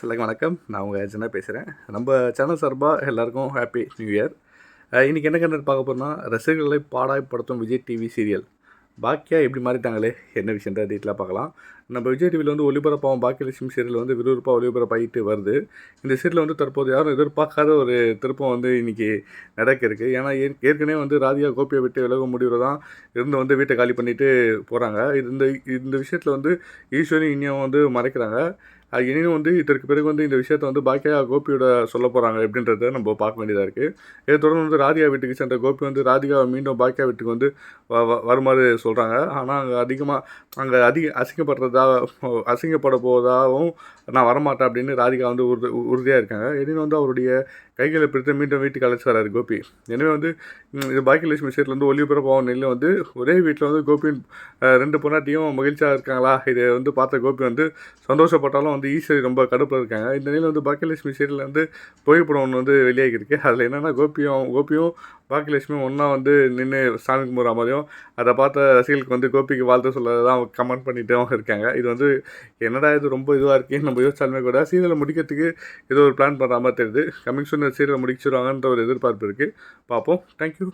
வணக்கம். நான் உங்கள் ஜனா பேசுகிறேன். நம்ம சேனல் சார்பாக எல்லாருக்கும் ஹாப்பி நியூ இயர். இன்றைக்கி என்ன கண்டென்ட் பார்க்க போகிறோம்னா, ரசிகர்களை பாடாய்ப்படுத்தும் விஜய் டிவி சீரியல் பாக்கியா எப்படி மாறிட்டாங்களே, என்ன விஷயத்தை டீட்டெயிலாக பார்க்கலாம். நம்ம விஜய் டிவியில் வந்து ஒளிபரப்பாகும் பாக்கியலட்சுமி சீரியல் வந்து விறுவிறுப்பாக ஒளிபரப்பாகிட்டு வருது. இந்த சீரியல் வந்து தற்போது யாரும் எதிர்பார்க்காத ஒரு திருப்பம் வந்து இன்றைக்கி நடக்க இருக்குது. ஏன்னா ஏற்கனவே வந்து ராதிகா கோபியை விட்டு விலக முடிவில் தான் இருந்து வந்து வீட்டை காலி பண்ணிவிட்டு போகிறாங்க. இந்த இந்த விஷயத்தில் வந்து ஈஸ்வரி இன்னும் வந்து மறைக்கிறாங்க. எனினும் வந்து இதற்கு பிறகு வந்து இந்த விஷயத்தை வந்து பாக்கியா கோபியோட சொல்ல போகிறாங்க எப்படின்றத நம்ம பார்க்க வேண்டியதாக இருக்குது. இதை தொடர்ந்து வந்து ராதிகா வீட்டுக்கு சென்ற கோபி வந்து ராதிகாவை மீண்டும் பாக்கியா வீட்டுக்கு வந்து வருமாறு சொல்கிறாங்க. ஆனால் அங்கே அசிங்கப்பட போவதாகவும் நான் வரமாட்டேன் அப்படின்னு ராதிகா வந்து உறுதியாக இருக்காங்க. எனினும் வந்து அவருடைய கைகளை பிடித்து மீண்டும் வீட்டுக்கு அழைச்சி வராரு கோபி. எனவே வந்து இது பாக்கியலட்சுமி விஷயத்தில் வந்து ஒளிபரப்பாகும் நிலையில் வந்து ஒரே வீட்டில் வந்து கோபியின் 2 பொண்டாட்டியும் மகிழ்ச்சியாக இருக்காங்களா, இதை வந்து பார்த்த கோபி வந்து சந்தோஷப்பட்டாலும் வந்து ஈஸ்வரி ரொம்ப கடுப்பில் இருக்காங்க. இந்த நிலையில் வந்து பாக்கியலட்சுமி சீரியலில் வந்து புகைப்படம் ஒன்று வந்து வெளியாகிருக்கு. அதில் என்னென்னா கோபியும் பாக்கியலட்சுமியும் ஒன்றா வந்து நின்று சாமி கும்பிட்ற மாதிரியும் அதை பார்த்த ரசிகர்களுக்கு வந்து கோபிக்கு வாழ்த்து சொல்ல தான் கமெண்ட் பண்ணிட்டும் இருக்காங்க. இது வந்து என்னடா இது ரொம்ப இதுவாக இருக்கேன்னு நம்ம யோசிச்சாலுமே கூட சீரியலை முடிக்கிறதுக்கு ஏதோ ஒரு பிளான் பண்ணுற மாதிரி தெரியுது. கமிங் சூன் சீரியலை முடிச்சிருவாங்கன்ற ஒரு எதிர்பார்ப்பு இருக்குது. பார்ப்போம். தேங்க்யூ.